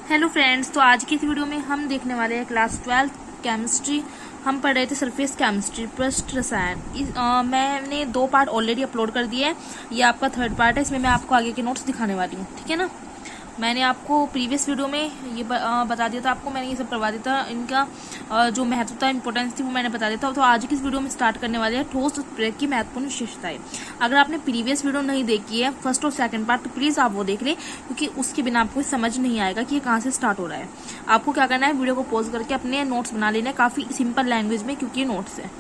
Hello friends, तो आज की इस वीडियो में हम देखने वाले हैं क्लास 12 केमिस्ट्री। हम पढ़ रहे थे सरफेस केमिस्ट्री पृष्ठ रसायन। मैंने 2 पार्ट ऑलरेडी अपलोड कर दिए हैं। ये आपका 3rd पार्ट है। इसमें मैं आपको आगे के नोट्स दिखाने वाली हूँ, ठीक है ना। मैंने आपको प्रीवियस वीडियो में ये बता दिया था, आपको मैंने ये सब करवा दिया था। इनका जो महत्व था, इंपॉर्टेंस थी, वो मैंने बता दिया था। तो आज की इस वीडियो में स्टार्ट करने वाले हैं ठोस उत्प्रेरक की महत्वपूर्ण विशेषताएं। अगर आपने प्रीवियस वीडियो नहीं देखी है, 1st और 2nd पार्ट, तो प्लीज आप वो देख लें, क्योंकि उसके बिना आपको समझ नहीं आएगा कि ये कहाँ से स्टार्ट हो रहा है। आपको क्या करना है, वीडियो को पॉज करके अपने नोट्स बना लेना है, काफी सिंपल लैंग्वेज में, क्योंकि ये नोट्स है,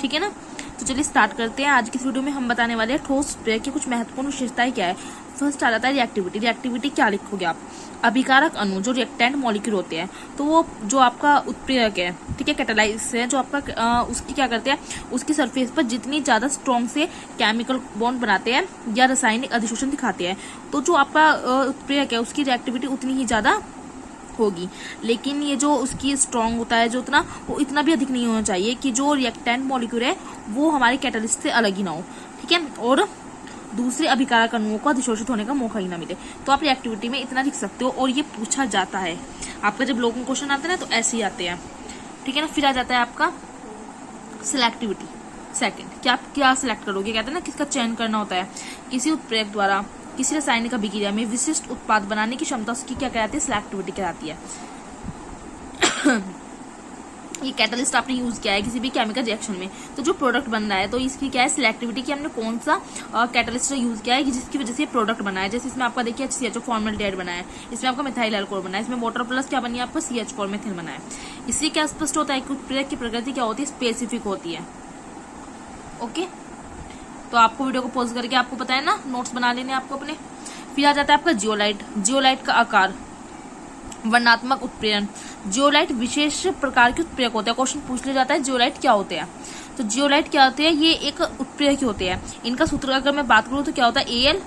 ठीक है ना। तो चलिए स्टार्ट करते हैं। आज की इस वीडियो में हम बताने वाले हैं ठोस उत्प्रेरक की कुछ महत्वपूर्ण विशेषताएं क्या है। फर्स्ट आ जाता है रिएक्टिविटी। रिएक्टिविटी क्या लिखोगे आप? अभिकारक अणु जो रिएक्टेंट मॉलिक्यूल होते हैं, तो वो जो आपका उत्प्रेरक है, ठीक है, कैटालाइसिस है, जो आपका उसकी क्या करते हैं, उसकी सरफेस पर जितनी ज्यादा स्ट्रॉन्ग से केमिकल बॉन्ड बनाते हैं या रासायनिक अधिशोषण दिखाते हैं, तो जो आपका उत्प्रेरक है उसकी रिएक्टिविटी उतनी ही ज्यादा होगी। लेकिन ये जो उसकी स्ट्रॉन्ग होता है, जो उतना, वो इतना भी अधिक नहीं होना चाहिए कि जो रिएक्टेंट मॉलिक्यूल है वो हमारे कैटालिस्ट से अलग ही ना हो, ठीक है, और दूसरे अभिकारक अणुओं को अधिशोषित होने का मौका ही ना मिले। तो आप रिएक्टिविटी में इतना लिख सकते हो, और ये पूछा जाता है आपका जब लोगों क्वेश्चन आते हैं ना, तो ऐसे ही आते हैं, ठीक है ना। फिर आ जाता है आपका सिलेक्टिविटी। सेकंड, क्या आप क्या सिलेक्ट करोगे, कहते हैं ना किसका चयन करना होता है। किसी उत्प्रेरक द्वारा किसी रासायनिक अभिक्रिया में विशिष्ट उत्पाद बनाने की क्षमता उसकी क्या कहलाती है, सिलेक्टिविटी कहलाती है। ये कैटलिस्ट आपने यूज किया है किसी भी केमिकल रिएक्शन में, तो जो प्रोडक्ट बन रहा है, तो इसकी क्या है, सिलेक्टिविटी की हमने कौन सा कैटलिस्ट यूज किया है जिसकी वजह से प्रोडक्ट बना है। जैसे इसमें आपका देखिए CHO फॉर्मल्डिहाइड बना है, इसमें आपका मिथाइल अल्कोहल बना है, इसमें वाटर प्लस क्या बनी है, आपका CH4 मेथिल बना है। इससे क्या स्पष्ट होता है कि उत्प्रेरक की प्रकृति क्या होती है, स्पेसिफिक होती है। ओके, तो आपको वीडियो को पॉज करके आपको पता है ना, नोट्स बना लेने आपको अपने। फिर आ जाता है आपका जियोलाइट। जियोलाइट का आकार, वर्णात्मक उत्प्रेरण। जियोलाइट विशेष प्रकार के उत्प्रेरक होते हैं। क्वेश्चन पूछ लिया जाता है जियोलाइट क्या होते हैं, तो जियोलाइट क्या होते हैं, ये एक उत्प्रेरक होते हैं। इनका सूत्र अगर मैं बात करूं तो क्या होता है, Al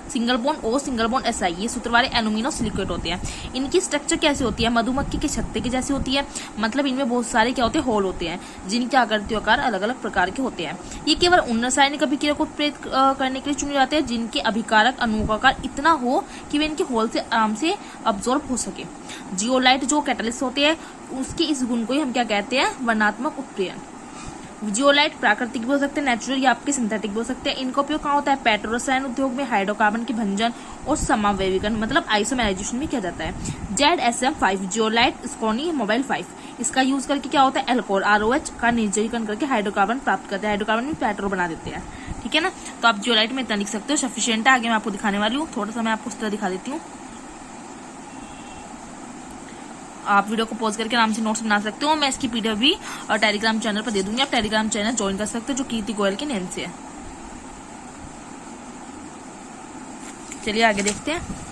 single bond O single bond Si, ये सूत्र वाले एल्यूमिनो सिलिकेट होते हैं। इनकी स्ट्रक्चर कैसी होती है, मधुमक्खी के छत्ते के जैसी होती है। मतलब इनमें बहुत सारे क्या होते हैं, होल होते हैं, जिनके आकृति आकार अलग अलग प्रकार के होते हैं। ये केवल उन रासायनिक अभिक्रिया को प्रेरित करने के लिए चुने जाते हैं जिनके अभिकारक अणुओं का आकार इतना हो कि वे इनके होल से आराम से अब्जॉर्ब हो सके। जियोलाइट जो कैटलिस्ट होते हैं, उसके इस गुण को ही हम क्या कहते हैं, वर्णात्मक उत्प्रेरण। जियोलाइट प्राकृतिक भी हो सकते हैं, नेचुरल या आपके सिंथेटिक भी हो सकते हैं। इनका उपयोग कहाँ होता है, पेट्रो रसायन उद्योग में हाइड्रोकार्बन के भंजन और समावेवीकरण मतलब आइसोमेराइजेशन में किया जाता है। ZSM5 जियोलाइट स्कोनी मोबाइल 5, इसका यूज करके क्या होता है, एल्कोहल ROH का निर्जलीकरण करके हाइड्रोकार्बन प्राप्त करते हैं, हाइड्रोकार्बन में पेट्रो बना देते हैं, ठीक है ना। तो आप जियोलाइट में इतना लिख सकते हो, सफिशिएंट है। आगे मैं आपको दिखाने वाली हूँ, थोड़ा सा मैं आपको उस तरह दिखा देती हूँ। आप वीडियो को पॉज करके आराम से नोट्स बना सकते हो। मैं इसकी PDF भी टेलीग्राम चैनल पर दे दूंगी, आप टेलीग्राम चैनल ज्वाइन कर सकते हो, जो कीर्ति गोयल के नेम से है। चलिए आगे देखते हैं।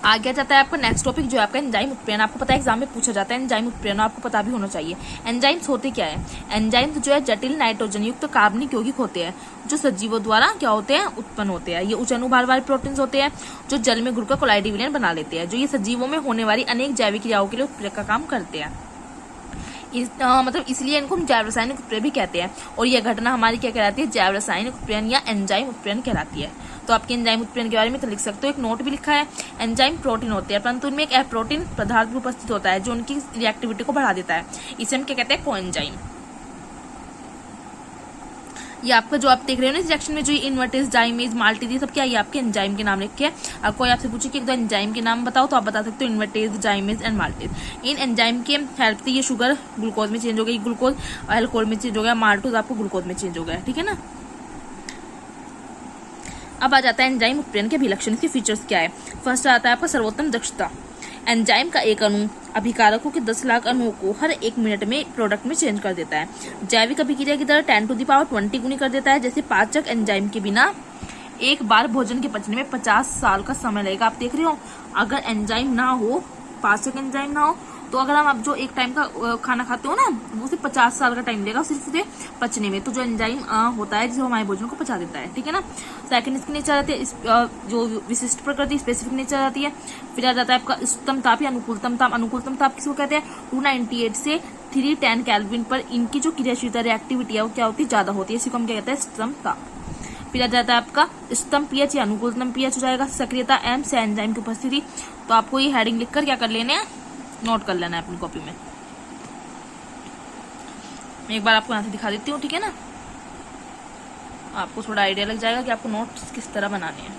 आगे जाता है आपका नेक्स्ट टॉपिक, जो है आपका एंजाइम उत्प्रेरण। आपको पता है एग्जाम में पूछा जाता है एंजाइम उत्प्रेरण, आपको पता भी होना चाहिए। एंजाइम्स होते क्या है, एंजाइम्स जो है जटिल नाइट्रोजन युक्त कार्बनिक यौगिक होते हैं, जो सजीवों द्वारा क्या होते हैं, उत्पन्न होते हैं। ये उच्च अनुभार वाले प्रोटीन होते हैं, जो जल में घुलकर कोलाइडी विलयन बना लेते हैं, जो ये सजीवों में होने वाली अनेक जैविक क्रियाओं के लिए उत्प्रेरक का काम करते हैं। मतलब इसलिए इनको हम जैव रासायनिक उत्प्रेरण भी कहते हैं। और यह घटना हमारी क्या कहलाती है, जैव रासायनिक उत्प्रेरण या एंजाइम उत्प्रेरण कहलाती है। तो आपके एंजाइम उत्प्रेरण के बारे में तो लिख सकते हो, एक नोट भी लिखा है। एंजाइम प्रोटीन होते हैं, परंतु उनमें एक एप्रोटीन पदार्थ भी उपस्थित होता है जो उनकी रिएक्टिविटी को बढ़ा देता है। इसे हम क्या कहते हैं, कोएंजाइम। ये आपका जो आप देख रहे हो ना इस रिएक्शन में, जो इन्वर्टेज, डाइमेज, माल्टेज, ये सब क्या है, ये आपके एंजाइम के नाम लिखे हैं। अब कोई आपसे पूछे कि एक दो एंजाइम के नाम बताओ, तो आप बता सकते हो invertase, damage and maltase. In enzyme के हेल्प से ये शुगर ग्लूकोज में चेंज हो गई, ग्लूकोज अल्कोहल में चेंज हो गया, माल्टोज आपको ग्लूकोज में चेंज हो गया, ठीक है ना। अब आ जाता है एंजाइम उत्प्रेरण के अभिलक्षण, इसके फीचर्स क्या है। फर्स्ट आता है आपका सर्वोत्तम दक्षता। एंजाइम का एक अणु अभिकारकों के 10 लाख अणुओं को हर 1 मिनट में प्रोडक्ट में चेंज कर देता है। जैविक अभिक्रिया की दर 10⁻20 गुनी कर देता है। जैसे पाचक एंजाइम के बिना एक बार भोजन के पचने में 50 साल का समय लगेगा। आप देख रहे हो, अगर एंजाइम ना हो, पाचक एंजाइम ना हो, तो अगर हम आप जो एक टाइम का खाना खाते हो ना, वो सिर्फ 50 साल का टाइम लेगा सिर्फ उसे पचने में। तो जो एंजाइम होता है जो हमारे भोजन को पचा देता है, ठीक है ना। सेकंड इसकी नेचर आती है, जो विशिष्ट प्रकृति स्पेसिफिक नेचर आती है। फिर आ जाता है आपका उच्चतम ताप या अनुकूलतम ताप। अनुकूलतम ताप किसको कहते हैं, 298 से 310 केल्विन पर इनकी जो क्रियाशीलता रिएक्टिविटी है वो क्या होती है, ज्यादा होती है, इसी को हम क्या कहते हैं, उच्चतम ताप। फिर आ जाता है आपका स्तंभ पीएच या अनुकूलतम पीएच हो जाएगा। सक्रियता एम से एंजाइम की उपस्थिति। तो आपको ये हेडिंग लिखकर क्या कर लेने हैं, नोट कर लेना है अपनी कॉपी में। मैं एक बार आपको यहाँ से दिखा देती हूँ, ठीक है ना, आपको थोड़ा आइडिया लग जाएगा कि आपको नोट्स किस तरह बनाने हैं।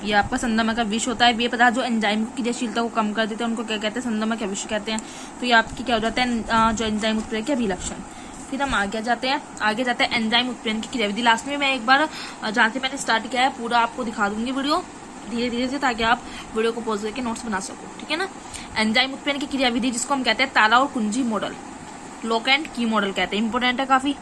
ये आपका संदमय का विष होता है। वे पदार्थ जो एंजाइम की क्रियाशीलता को कम कर देते हैं उनको क्या कहते हैं, संदमय का विष कहते हैं। तो ये आपकी क्या हो जाता है, जो एंजाइम उत्प्रेरक के अभिलक्षण। फिर हम आगे जाते हैं एंजाइम उत्प्रेरण की क्रियाविधि। लास्ट में मैं एक बार जहाँ से मैंने स्टार्ट किया है पूरा आपको दिखा दूंगी वीडियो धीरे धीरे से, ताकि आप वीडियो को पॉज करके नोट्स बना सको, ठीक है ना। एंजाइम उत्प्रेरण की क्रियाविधि जिसको हम कहते हैं ताला और कुंजी मॉडल, लॉक एंड की मॉडल कहते हैं, इंपोर्टेंट है काफी।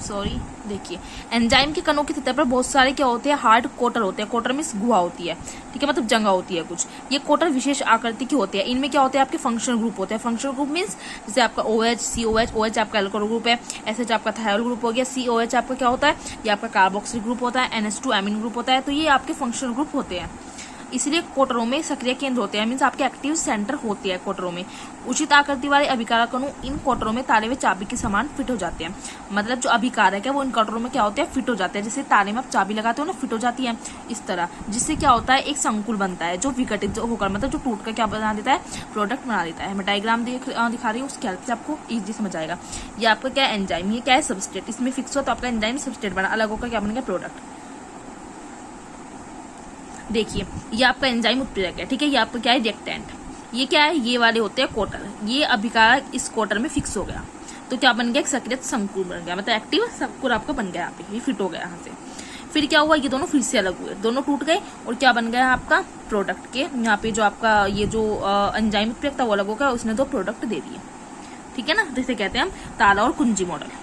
सॉरी, देखिए एंजाइम के कणों की सतह पर बहुत सारे क्या होते हैं, हार्ड कोटर होते हैं। कोटर मींस गुहा होती है, ठीक है, मतलब जंगा होती है कुछ। ये कोटर विशेष आकृति की होती है। इनमें क्या होते हैं, आपके फंक्शनल ग्रुप होते हैं। फंक्शनल ग्रुप मींस जैसे आपका OH, COH, OH आपका एल्कोहल ग्रुप है, SH आपका थायरोल ग्रुप हो गया, COH आपका क्या होता है, ये आपका कार्बोक्सिल ग्रुप होता है, NH2 एमीन ग्रुप होता है। तो ये आपके फंक्शनल ग्रुप होते हैं। इसलिए कोटरों में सक्रिय केंद्र होते हैं, मीन्स आपके एक्टिव सेंटर होते हैं कोटरों में। उचित आकृति वाले अभिकारक अणु इन कोटरों में ताले में चाबी के समान फिट हो जाते हैं। मतलब जो अभिकारक है वो इन कोटरों में क्या होते हैं, फिट हो जाते हैं। जैसे ताले में आप चाबी लगाते हो ना, फिट हो जाती है इस तरह, जिससे क्या होता है, एक संकुल बनता है जो विघटित जो होकर मतलब जो टूट कर क्या बना देता है, प्रोडक्ट बना देता है। मैं डायग्राम दिखा रही हूँ, उसके हेल्प से आपको इजी समझ आएगा। ये आपका क्या है, एंजाइम। ये क्या है, सबस्ट्रेट। इसमें फिक्स हो तो आपका एंजाइम सबस्ट्रेट बना, अलग होकर क्या बन गया, प्रोडक्ट। देखिए ये आपका एंजाइम उत्प्रेरक है, ठीक है। ये आपका क्या है, रिएक्टेंट। ये क्या है, ये वाले होते हैं कोटर। ये अभिकारक इस कोटर में फिक्स हो गया तो क्या बन गया, एक सक्रिय संकुल बन गया, मतलब एक्टिव संकुल आपका बन गया। यहाँ पे ये फिट हो गया यहाँ से। फिर क्या हुआ, ये दोनों फिर से अलग हुए, दोनों टूट गए और क्या बन गया आपका, प्रोडक्ट के। यहाँ पे जो आपका ये जो एंजाइम उत्प्रेरक था वो अलग हो गया, उसने दो प्रोडक्ट दे दिए, ठीक है ना। जिसे कहते हैं हम ताला और कुंजी मॉडल।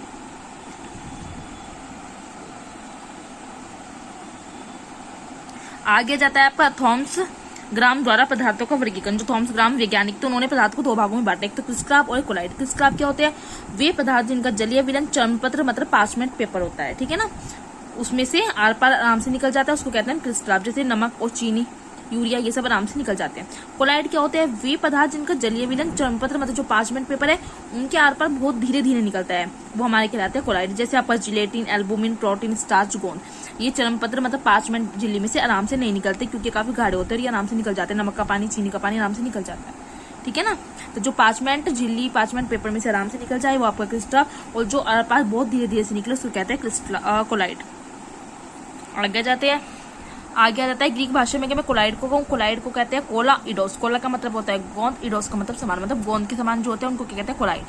आगे जाता है आपका थॉम्स ग्राम द्वारा पदार्थों का वर्गीकरण। जो थॉम्स ग्राम वैज्ञानिक थे उन्होंने पदार्थ को दो भागों में बांटा, एक तो क्रिस्टलाप और कोलाइड। क्रिस्टलाप क्या होते हैं, वे पदार्थ जिनका जलीय विलयन चर्मपत्र मतलब पार्चमेंट पेपर होता है, ठीक है ना, उसमें से आर पार आराम से निकल जाता है, उसको कहते हैं क्रिस्टलाप। जैसे नमक और चीनी, यूरिया, ये सब आराम से निकल जाते हैं। कोलाइड क्या होते हैं, वे पदार्थ जिनका जलीय विलयन चर्मपत्र मतलब जो पार्चमेंट पेपर है उनके आर पार बहुत धीरे धीरे निकलता है, वो हमारे कहलाते हैं कोलाइड। जैसे आपका जिलेटिन, एल्बुमिन, प्रोटीन, स्टार्च, गोंद। ये चर्मपत्र मतलब पार्चमेंट झिल्ली में से आराम से नहीं निकलते क्योंकि काफी गाढ़े होते हैं, ये आराम से निकल जाते हैं। नमक का पानी, चीनी का पानी आराम से निकल जाता है, ठीक है ना। तो जो पार्चमेंट झिल्ली पार्चमेंट पेपर में से आराम से निकल जाए वो आपका क्रिस्टल, और जो आर पार बहुत धीरे धीरे से निकले उसको कहते हैं क्रिस्टल कोलाइड। आगे जाते हैं, आगे आ जाता है ग्रीक भाषा में कि मैं कोलाइड को कहूँ, कोलाइड को कहते हैं कोला इडोस। कोला का मतलब होता है गोंद, इडोस का मतलब समान, मतलब गोंद के समान जो होते हैं उनको क्या कहते हैं, कोलाइड।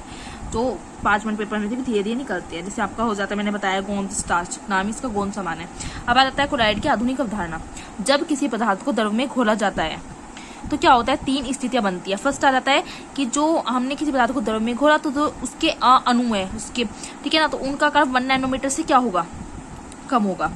जो पार्चमेंट पेपर में भी धीरे धीरे निकलते हैं, जैसे आपका हो जाता है, मैंने बताया गोंद, स्टार्च, नाम इसका गोंद समान है। अब आ जाता है कोलाइड की आधुनिक अवधारणा। जब किसी पदार्थ को द्रव में घोला जाता है तो क्या होता है, तीन स्थितियां बनती है। फर्स्ट आ जाता है कि जो हमने किसी पदार्थ को द्रव में घोला तो जो उसके अणु है उसके, ठीक है ना, तो उनका आकार 1 नैनोमीटर से क्या होगा, कम होगा।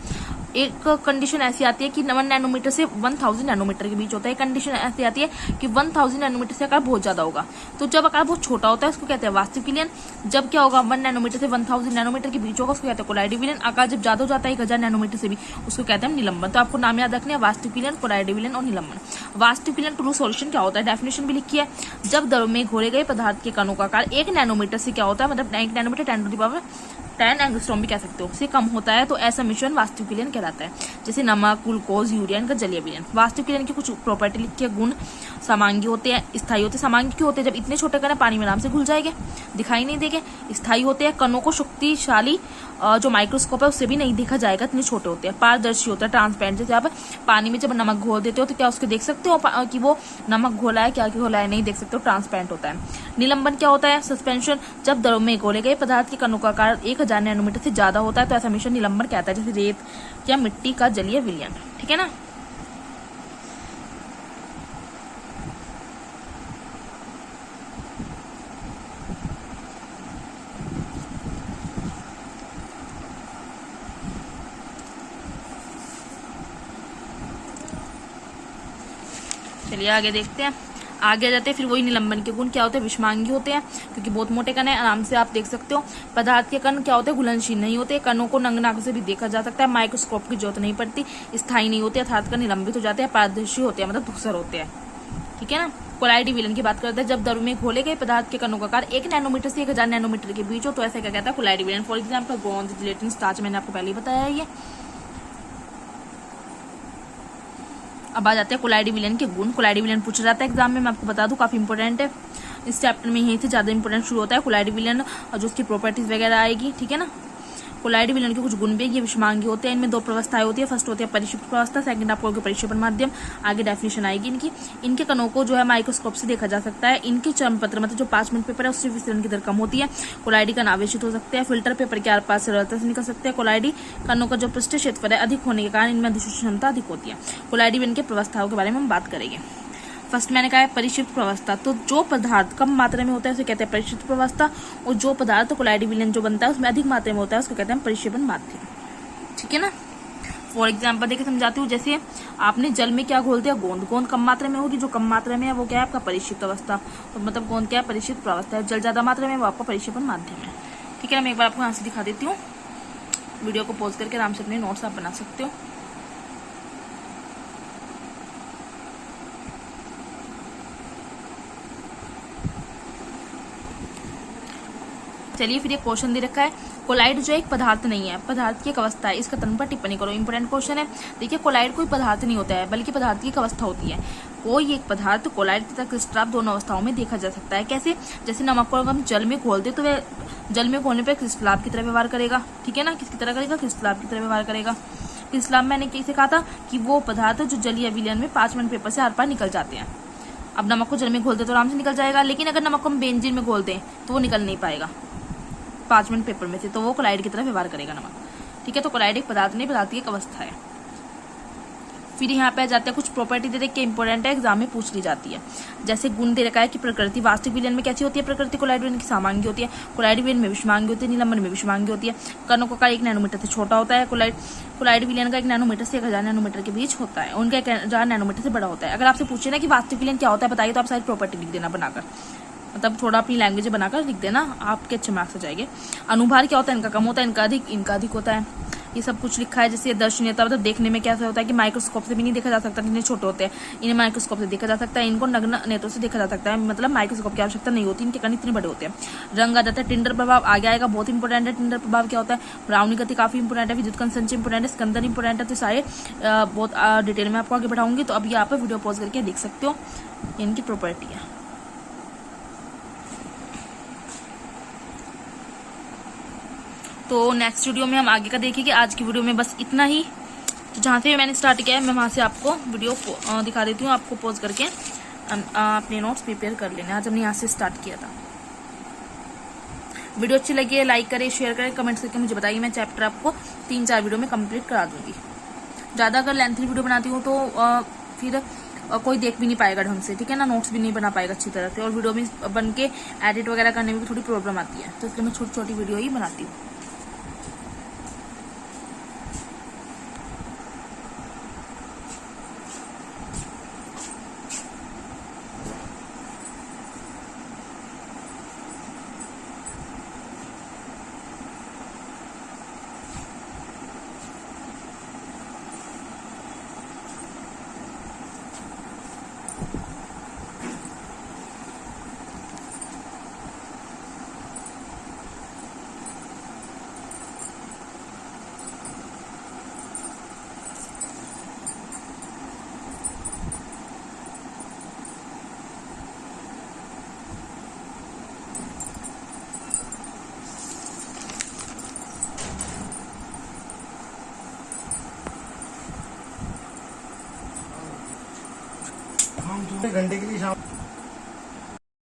एक कंडीशन ऐसी आती है कि 1 नैनोमीटर से 1000 नैनोमीटर के बीच होता है। एक कंडीशन ऐसी आती है कि 1000 नैनोमीटर से आकार बहुत ज्यादा होगा। तो जब आकार बहुत छोटा होता है उसको कहते हैं वास्तविक विलयन। जब क्या होगा, 1 नैनोमीटर से 1000 नैनोमीटर के बीच होगा उसको कहते हैं कोलाइड विलयन। आकार जब ज्यादा हो जाता है 1000 नैनोमीटर से भी उसको कहते हैं निलंबन। तो आपको नाम याद रखने हैं, वास्तविक विलयन, कोलाइड विलयन और निलंबन। वास्तविक विलयन ट्रू सॉल्यूशन क्या होता है, डेफिनेशन भी लिखी है। जब द्रव में घोले गए पदार्थ के कणों का आकार 1 नैनोमीटर से क्या होता है, मतलब 1 नैनोमीटर 10 एंगस्ट्रॉम भी कह सकते हो, से कम होता है तो ऐसा मिश्रण वास्तविक विलयन कहलाता है। जैसे नमक, ग्लूकोज, यूरिया, इनका जलीय विलयन। वास्तविक विलयन की कुछ प्रॉपर्टी लिखी है, गुण समांगी होते हैं, स्थायी होते हैं। समांगी क्यों होते हैं, जब इतने छोटे कण पानी में आराम से घुल जाएंगे, दिखाई नहीं देंगे। स्थायी होते हैं, कणों को शक्तिशाली जो माइक्रोस्कोप है उससे भी नहीं देखा जाएगा, इतने छोटे होते हैं। पारदर्शी होता है, ट्रांसपेरेंट। जैसे आप पानी में जब नमक घोल देते हो तो क्या उसको देख सकते हो कि वो नमक घोला है, क्या घोला है, नहीं देख सकते हो, ट्रांसपेरेंट होता है। निलंबन क्या होता है, सस्पेंशन। जब द्रव में घोले गए पदार्थ के कणों का आकार 1000 नैनोमीटर से ज्यादा होता है तो ऐसा मिश्रण निलंबन कहता है। जैसे रेत या मिट्टी का जलीय विलयन, ठीक है ना। चलिए आगे देखते हैं। आगे आ जाते हैं फिर वही निलंबन के गुण क्या होते हैं, विषमांगी होते हैं, क्योंकि बहुत मोटे कण है, आराम से आप देख सकते हो। पदार्थ के कण क्या होते हैं, घुलनशील नहीं होते, कणों को नग्न आंखों से भी देखा जा सकता है, माइक्रोस्कोप की जरूरत नहीं पड़ती, स्थायी नहीं होते, अर्थात कण निलंबित हो जाते हैं, पारदर्शी होते हैं, मतलब धूसर होते हैं। ठीक है ना। कोलाइडी विलन की बात करते हैं, जब द्रव में घोले गए पदार्थ के कणों का आकार 1 नैनोमीटर से 1000 नैनोमीटर के बीच हो तो ऐसे क्या कहता है, कोलाइडी विलन। For example bronze, gelatin, starch, मैंने आपको पहले ही बताया है ये। अब आ जाते हैं कोलाइडी विलन के गुण। कोलाइडी विलन पूछा जाता है एग्जाम में, मैं आपको बता दूं काफी इंपॉर्टेंट है। इस चैप्टर में यहीं से ज्यादा इंपॉर्टेंट शुरू होता है कोलाइडी विलन और जो उसकी प्रॉपर्टीज वगैरह आएगी। ठीक है ना। कोलाइडी विलन के कुछ गुण भी, ये विषमांगी होते हैं, इनमें 2 प्रवस्थाएं होती है। फर्स्ट होती है परिक्षेपण प्रवस्था, सेकंड आपको परिक्षेपण माध्यम, आगे डेफिनेशन आएगी इनकी। इनके कणों को जो है माइक्रोस्कोप से देखा जा सकता है। इनके चर्मपत्र मतलब जो 5 मिनट पेपर है उससे विसरण की दर कम होती है। कोलाइडी कण आवेशित हो सकते हैं, फिल्टर पेपर के आर पार सरलता से निकल सकते हैं। कोलाइडी कणों का जो पृष्ठीय क्षेत्रफल है अधिक होने के कारण इनमें अधिशोषण क्षमता अधिक होती है। कोलाइडी विलन के प्रवस्थाओं के बारे में हम बात करेंगे। फर्स्ट मैंने कहा है परिक्षिप्त प्रवस्था, तो जो पदार्थ कम मात्रा में होता है उसे कहते हैं परिक्षिप्त प्रवस्था, और जो पदार्थ कोलाइडी विलन जो बनता है उसमें अधिक मात्रा में होता है उसको कहते हैं परिक्षेपण माध्यम। ठीक है ना। फॉर एग्जाम्पल देखिए समझाती हूँ, जैसे आपने जल में क्या घोल दिया, गोंद। गोंद कम मात्रा में होगी, जो कम मात्रा में है वो क्या है आपका परिक्षिप्त अवस्था, तो मतलब गोंद क्या है, परिक्षिप्त प्रवस्था है। जल ज्यादा मात्रा में वो आपका परिक्षेपण माध्यम है। ठीक है ना। मैं एक बार आपको यहाँ से दिखा देती हूँ, वीडियो को पॉज करके आराम से अपने नोट्स आप बना सकते हो। चलिए फिर एक क्वेश्चन दे रखा है, कोलाइड जो एक पदार्थ नहीं है, पदार्थ की एक अवस्था है, इसका तन पर टिप्पणी करो। इंपोर्टेंट क्वेश्चन है। देखिए कोलाइड कोई पदार्थ नहीं होता है, बल्कि पदार्थ की एक अवस्था होती है। कोई एक पदार्थ कोलाइड तथा क्रिस्टलाप दोनों अवस्थाओं में देखा जा सकता है। कैसे, जैसे नमक को हम जल में घोल दे तो वह जल में घोलने पर क्रिस्टलाप की तरह व्यवहार करेगा। ठीक है ना। किसकी तरह करेगा, क्रिस्टलाप की तरह व्यवहार करेगा। क्रिस्टलाप मैंने कैसे कहा था कि वो पदार्थ जो जलीय विलयन में 5 मिनट पेपर से आर पार निकल जाते हैं। अब नमक को जल में घोल दे तो आराम से निकल जाएगा, लेकिन अगर नमक को हम बेंजीन में घोल दें तो वो निकल नहीं पाएगा 5 मिनट पेपर में से, तो वो कोलाइड की तरह व्यवहार करेगा नमक। ठीक है। तो कोलाइड एक पदार्थ नहीं, पदार्थ की एक अवस्था है। फिर यहाँ पे आ जाते हैं कुछ प्रॉपर्टी दे रखे इंपॉर्टेंट है, एग्जाम में पूछ ली जाती है। जैसे गुण दे रखा है कि प्रकृति वास्तविक विलयन में कैसी होती है, प्रकृति कोलाइड विलयन की सामांगी होती है, कोलाइड विलयन में विषमांगी होती है, निलंबन में विषमांगी होती है। कणों का 1 नैनोमीटर से छोटा होता है। कोलाइड विलयन का 1 नैनोमीटर से 1000 नैनोमीटर के बीच होता है, उनका 1000 नैनोमीटर से बड़ा होता है। अगर आपसे पूछे ना कि वास्तविक विलयन क्या होता है बताइए, तो आप सारी प्रॉपर्टी लिख देना बनाकर, मतलब थोड़ा अपनी लैंग्वेज बनाकर लिख देना, आपके अच्छे मार्क्स आ जाएंगे। अनुभार क्या होता है, इनका कम होता है, इनका अधिक होता है। ये सब कुछ लिखा है। जैसे दर्शनीयता मतलब देखने में कैसा होता है कि माइक्रोस्कोप से भी नहीं देखा जा सकता, इतने छोटे होते हैं, इन्हें माइक्रोस्कोप से देखा जा सकता है, इनको नग्न नेत्रों से देखा जा सकता है, मतलब माइक्रोस्कोप की आवश्यकता नहीं होती, इनके कण इतने बड़े होते हैं। रंग आ जाता है। टिंडर प्रभाव आगे आएगा, बहुत इंपॉर्टेंट है। टिंडर प्रभाव क्या होता है, ब्राउनी गति काफी इंपॉर्टेंट है, विद्युत संचय इंपॉर्टेंट है, स्कंदन इंपॉर्टेंट है। तो सारे बहुत डिटेल में आपको आगे बढ़ाऊंगी, तो अब यहाँ पर वीडियो पॉज करके देख सकते हो, इनकी प्रॉपर्टी है। तो नेक्स्ट वीडियो में हम आगे का देखेंगे। आज की वीडियो में बस इतना ही। तो जहाँ से मैंने स्टार्ट किया है मैं वहाँ से आपको वीडियो दिखा देती हूँ, आपको पॉज करके अपने नोट्स प्रिपेयर कर लेना। आज हमने यहाँ से स्टार्ट किया था। वीडियो अच्छी लगी है लाइक करें, शेयर करें, कमेंट्स करके मुझे बताइए। मैं चैप्टर आपको 3-4 वीडियो में कंप्लीट करा दूंगी। ज़्यादा अगर लेंथी वीडियो बनाती हूँ तो फिर कोई देख भी नहीं पाएगा ढंग से। ठीक है ना। नोट्स भी नहीं बना पाएगा अच्छी तरह से, और वीडियो में बन के एडिट वगैरह करने में भी थोड़ी प्रॉब्लम आती है, तो इसलिए मैं छोटी छोटी वीडियो ही बनाती हूँ। घंटे के लिए शाम